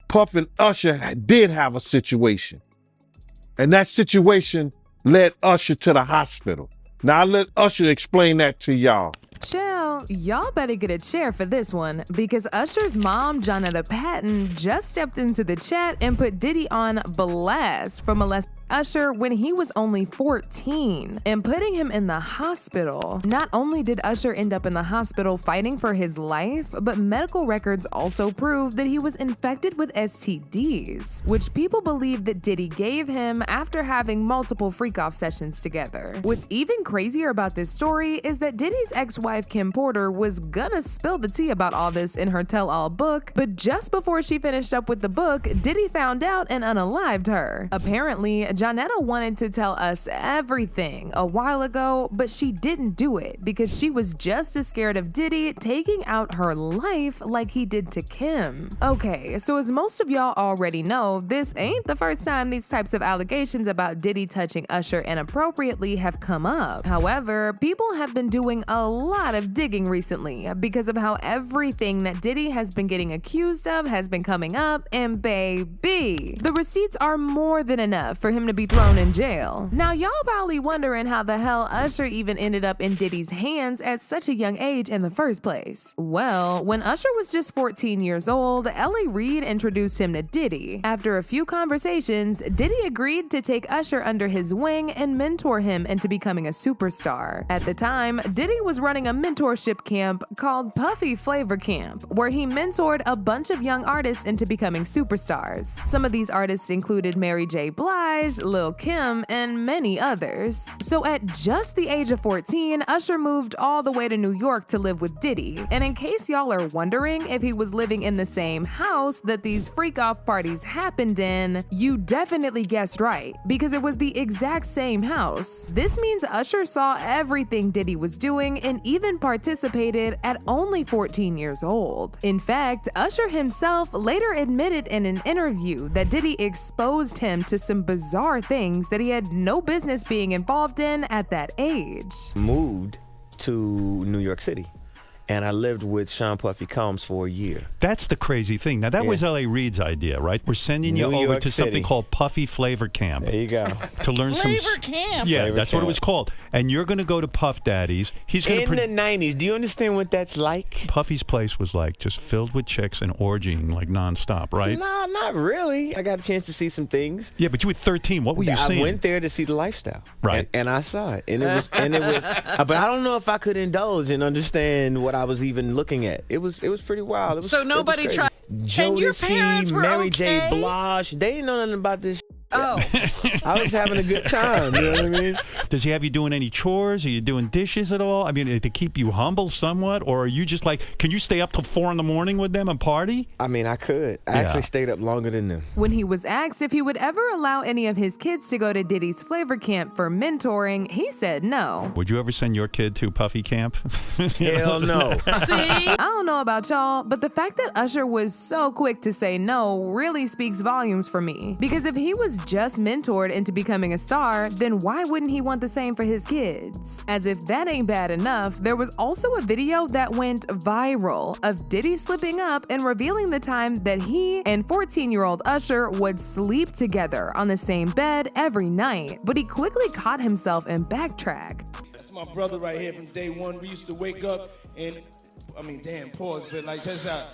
Puff and Usher did have a situation. And that situation led Usher to the hospital. Now, I'll let Usher explain that to y'all. Chill, y'all better get a chair for this one because Usher's mom, Jonnetta Patton, just stepped into the chat and put Diddy on blast for molesting Usher when he was only 14 and putting him in the hospital. Not only did Usher end up in the hospital fighting for his life, but medical records also prove that he was infected with STDs, which people believe that Diddy gave him after having multiple freak-off sessions together. What's even crazier about this story is that Diddy's ex-wife Kim Porter was gonna spill the tea about all this in her tell-all book, but just before she finished up with the book, Diddy found out and unalived her. Apparently, Jonnetta wanted to tell us everything a while ago, but she didn't do it because she was just as scared of Diddy taking out her life like he did to Kim. Okay, so as most of y'all already know, this ain't the first time these types of allegations about Diddy touching Usher inappropriately have come up. However, people have been doing a lot of digging recently because of how everything that Diddy has been getting accused of has been coming up, and baby, the receipts are more than enough for him to be thrown in jail. Now, y'all probably wondering how the hell Usher even ended up in Diddy's hands at such a young age in the first place. Well, when Usher was just 14 years old, L.A. Reid introduced him to Diddy. After a few conversations, Diddy agreed to take Usher under his wing and mentor him into becoming a superstar. At the time, Diddy was running a mentorship camp called Puffy Flavor Camp, where he mentored a bunch of young artists into becoming superstars. Some of these artists included Mary J. Blige, Lil' Kim, and many others. So at just the age of 14, Usher moved all the way to New York to live with Diddy. And in case y'all are wondering if he was living in the same house that these freak-off parties happened in, you definitely guessed right, because it was the exact same house. This means Usher saw everything Diddy was doing and even participated at only 14 years old. In fact, Usher himself later admitted in an interview that Diddy exposed him to some bizarre things that he had no business being involved in at that age. Moved to New York City, and I lived with Sean Puffy Combs for a year. That's the crazy thing. Now, that was L.A. Reid's idea, right? We're sending you over to something called Puffy Flavor Camp. There you go. To learn Flavor Camp. Yeah, Flavor that's Camp. what it was called. And you're going to go to Puff Daddy's. He's going In the 90s, do you understand what that's like? Puffy's place was like just filled with chicks and orgying like nonstop, right? No, not really. I got a chance to see some things. Yeah, but you were 13. What were you seeing? I went there to see the lifestyle. Right. And I saw it. And it was, but I don't know if I could indulge and understand what I was even looking at. It was pretty wild. It was, So nobody tried. And your parents Jodeci, were Mary J. okay? Blige, they didn't know nothing about this. Oh. I was having a good time, you know what I mean? Does he have you doing any chores? Are you doing dishes at all? I mean, to keep you humble somewhat? Or are you just like, can you stay up till 4 in the morning with them and party? I mean, I could. I actually stayed up longer than them. When he was asked if he would ever allow any of his kids to go to Diddy's Flavor Camp for mentoring, he said no. Would you ever send your kid to Puffy Camp? Hell no. See? I don't know about y'all, but the fact that Usher was so quick to say no really speaks volumes for me. Because if he was just mentored into becoming a star, then why wouldn't he want the same for his kids? As if that ain't bad enough, there was also a video that went viral of Diddy slipping up and revealing the time that he and 14-year-old Usher would sleep together on the same bed every night. But he quickly caught himself and backtracked. That's my brother right here from day one. We used to wake up and, damn, pause, but like, check this out.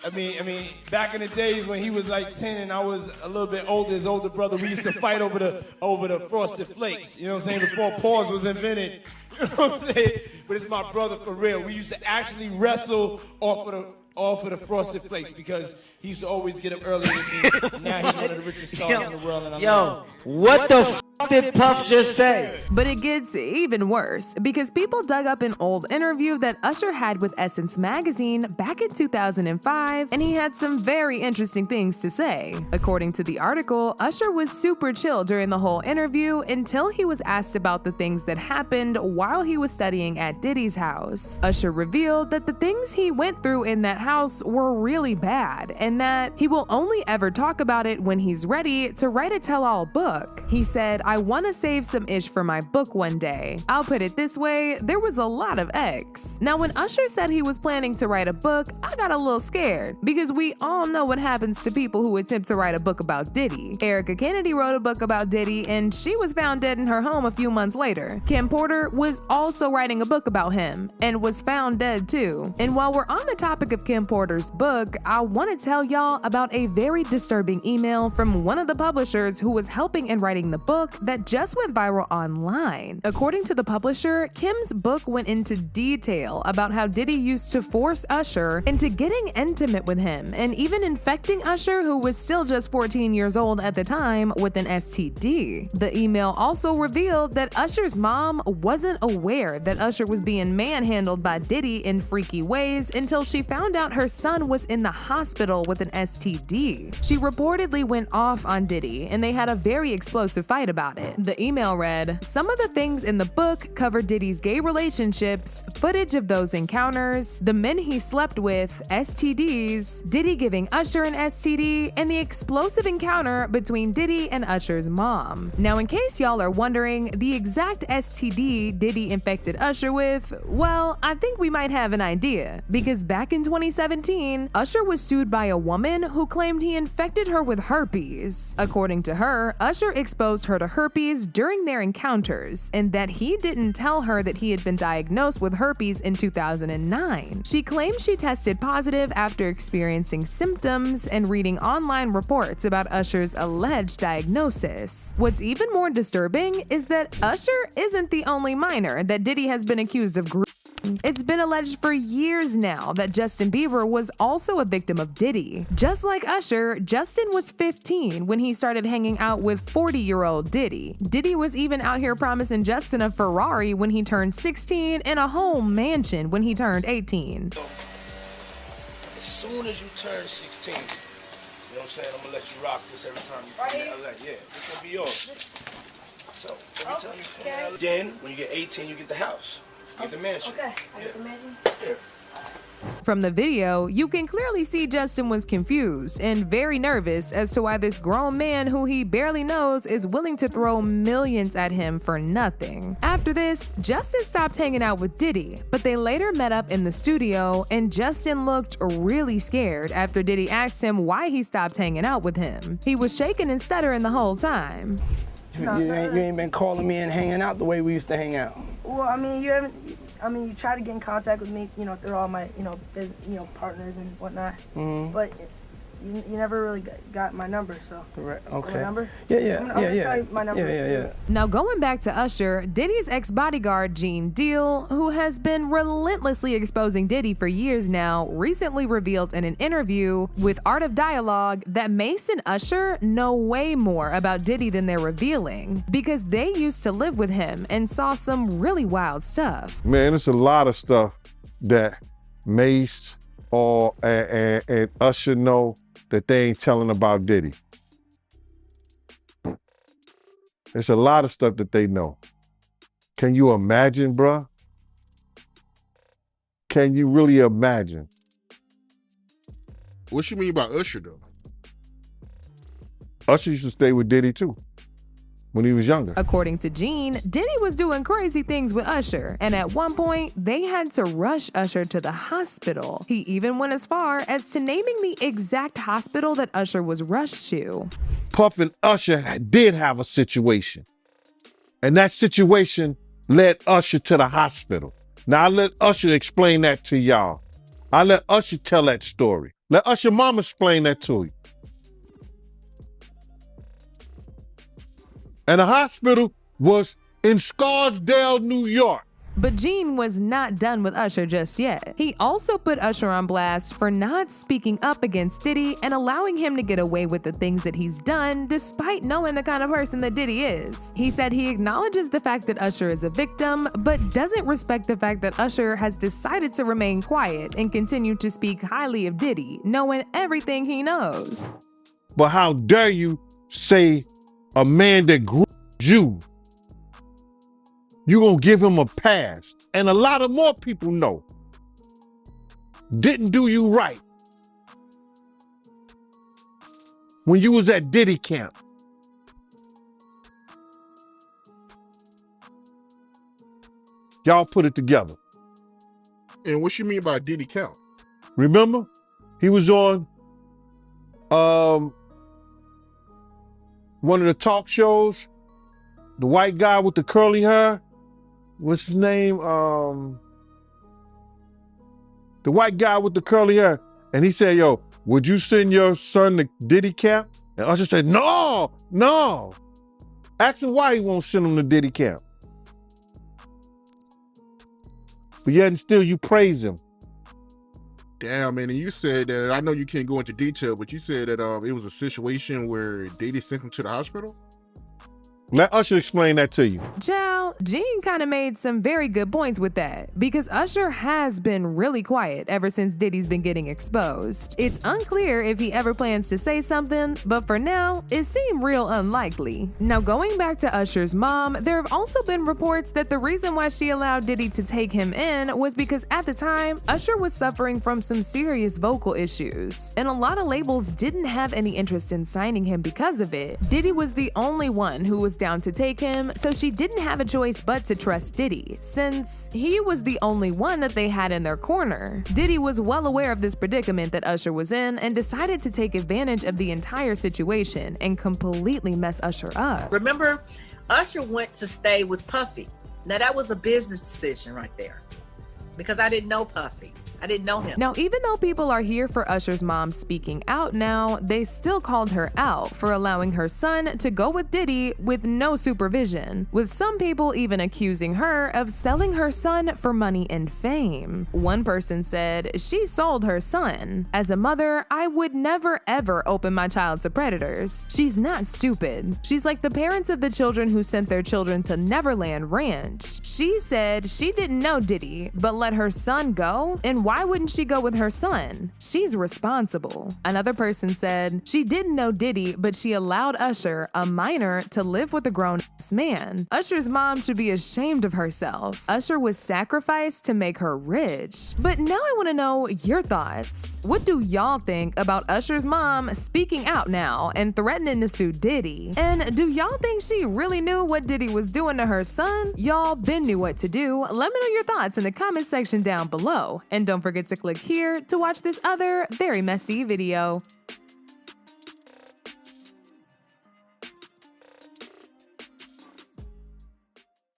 I mean, back in the days when he was like 10 and I was a little bit older, his older brother, we used to fight over the Frosted Flakes. You know what I'm saying? Before pause was invented. You know what I'm saying? But it's my brother for real. We used to actually wrestle off of the Frosted Flakes because he used to always get up earlier than me. Now he's one of the richest stars in the world. And What the f did Puff just say? But it gets even worse because people dug up an old interview that Usher had with Essence magazine back in 2005, and he had some very interesting things to say. According to the article, Usher was super chill during the whole interview until he was asked about the things that happened while he was studying at Diddy's house. Usher revealed that the things he went through in that house were really bad, and that he will only ever talk about it when he's ready to write a tell-all book. He said, I want to save some ish for my book one day. I'll put it this way, there was a lot of X. Now when Usher said he was planning to write a book, I got a little scared because we all know what happens to people who attempt to write a book about Diddy. Erica Kennedy wrote a book about Diddy and she was found dead in her home a few months later. Kim Porter was also writing a book about him and was found dead too. And while we're on the topic of Kim Porter's book, I want to tell y'all about a very disturbing email from one of the publishers who was helping in writing the book that just went viral online. According to the publisher, Kim's book went into detail about how Diddy used to force Usher into getting intimate with him and even infecting Usher, who was still just 14 years old at the time, with an STD. The email also revealed that Usher's mom wasn't aware that Usher was being manhandled by Diddy in freaky ways until she found out her son was in the hospital with an STD. She reportedly went off on Diddy and they had a very explosive fight about it. The email read, "Some of the things in the book cover Diddy's gay relationships, footage of those encounters, the men he slept with, STDs, Diddy giving Usher an STD, and the explosive encounter between Diddy and Usher's mom." Now, in case y'all are wondering, the exact STD Diddy infected Usher with, well, I think we might have an idea. Because back in 2017, Usher was sued by a woman who claimed he infected her with herpes. According to her, Usher exposed her to herpes during their encounters, and that he didn't tell her that he had been diagnosed with herpes in 2009. She claims she tested positive after experiencing symptoms and reading online reports about Usher's alleged diagnosis. What's even more disturbing is that Usher isn't the only minor that Diddy has been accused of grooming. It's been alleged for years now that Justin Bieber was also a victim of Diddy. Just like Usher, Justin was 15 when he started hanging out with 40-year-old Diddy. Diddy was even out here promising Justin a Ferrari when he turned 16 and a home mansion when he turned 18. As soon as you turn 16, you know what I'm saying? I'm gonna let you rock this every time you come to LA. Yeah, this gonna be yours. So every time you come to LA, then when you get 18, you get the house. You get the mansion. Okay, I get the mansion? Yeah. From the video, you can clearly see Justin was confused and very nervous as to why this grown man who he barely knows is willing to throw millions at him for nothing. After this, Justin stopped hanging out with Diddy, but they later met up in the studio and Justin looked really scared after Diddy asked him why he stopped hanging out with him. He was shaking and stuttering the whole time. You ain't been calling me and hanging out the way we used to hang out. Well, I mean, you try to get in contact with me, through all my, partners and whatnot. Mm-hmm. But you never really got my number, so. Right. Okay. My number? Yeah. I'm gonna tell you my number. Yeah. Now going back to Usher, Diddy's ex-bodyguard Gene Deal, who has been relentlessly exposing Diddy for years now, recently revealed in an interview with Art of Dialogue that Mace and Usher know way more about Diddy than they're revealing, because they used to live with him and saw some really wild stuff. Man, it's a lot of stuff that Mace and Usher know that they ain't telling about Diddy. There's a lot of stuff that they know. Can you imagine, bruh? Can you really imagine? What you mean by Usher, though? Usher used to stay with Diddy, too, when he was younger. According to Gene, Diddy was doing crazy things with Usher, and at one point, they had to rush Usher to the hospital. He even went as far as to naming the exact hospital that Usher was rushed to. Puff and Usher did have a situation, and that situation led Usher to the hospital. Now, I let Usher explain that to y'all. I let Usher tell that story. Let Usher mama explain that to you. And the hospital was in Scarsdale, New York. But Gene was not done with Usher just yet. He also put Usher on blast for not speaking up against Diddy and allowing him to get away with the things that he's done despite knowing the kind of person that Diddy is. He said he acknowledges the fact that Usher is a victim, but doesn't respect the fact that Usher has decided to remain quiet and continue to speak highly of Diddy, knowing everything he knows. But how dare you say a man that grew you, you gonna give him a pass? And a lot of more people know didn't do you right when you was at Diddy camp. Y'all put it together. And what you mean by Diddy count? Remember? He was on one of the talk shows. The white guy with the curly hair. What's his name? The white guy with the curly hair. And he said, yo, would you send your son to Diddy camp? And Usher said, no. Ask him why he won't send him to Diddy camp. But yet and still you praise him. Damn, man, and you said that, I know you can't go into detail, but you said that it was a situation where Diddy sent him to the hospital? Let Usher explain that to you. Child, Gene kind of made some very good points with that because Usher has been really quiet ever since Diddy's been getting exposed. It's unclear if he ever plans to say something, but for now, it seemed real unlikely. Now, going back to Usher's mom, there have also been reports that the reason why she allowed Diddy to take him in was because at the time, Usher was suffering from some serious vocal issues, and a lot of labels didn't have any interest in signing him because of it. Diddy was the only one who was down to take him, so she didn't have a choice but to trust Diddy, since he was the only one that they had in their corner. Diddy was well aware of this predicament that Usher was in and decided to take advantage of the entire situation and completely mess Usher up. Remember, Usher went to stay with Puffy. Now that was a business decision right there, because I didn't know Puffy. I didn't know him. Now, even though people are here for Usher's mom speaking out now, they still called her out for allowing her son to go with Diddy with no supervision, with some people even accusing her of selling her son for money and fame. One person said, she sold her son. As a mother, I would never ever open my child to predators. She's not stupid. She's like the parents of the children who sent their children to Neverland Ranch. She said she didn't know Diddy, but let her son go, and why wouldn't she go with her son? She's responsible. Another person said she didn't know Diddy, but she allowed Usher, a minor, to live with a grown-ass man. Usher's mom should be ashamed of herself. Usher was sacrificed to make her rich. But now I want to know your thoughts. What do y'all think about Usher's mom speaking out now and threatening to sue Diddy? And do y'all think she really knew what Diddy was doing to her son? Y'all been knew what to do. Let me know your thoughts in the comment section down below. And don't forget to click here to watch this other very messy video.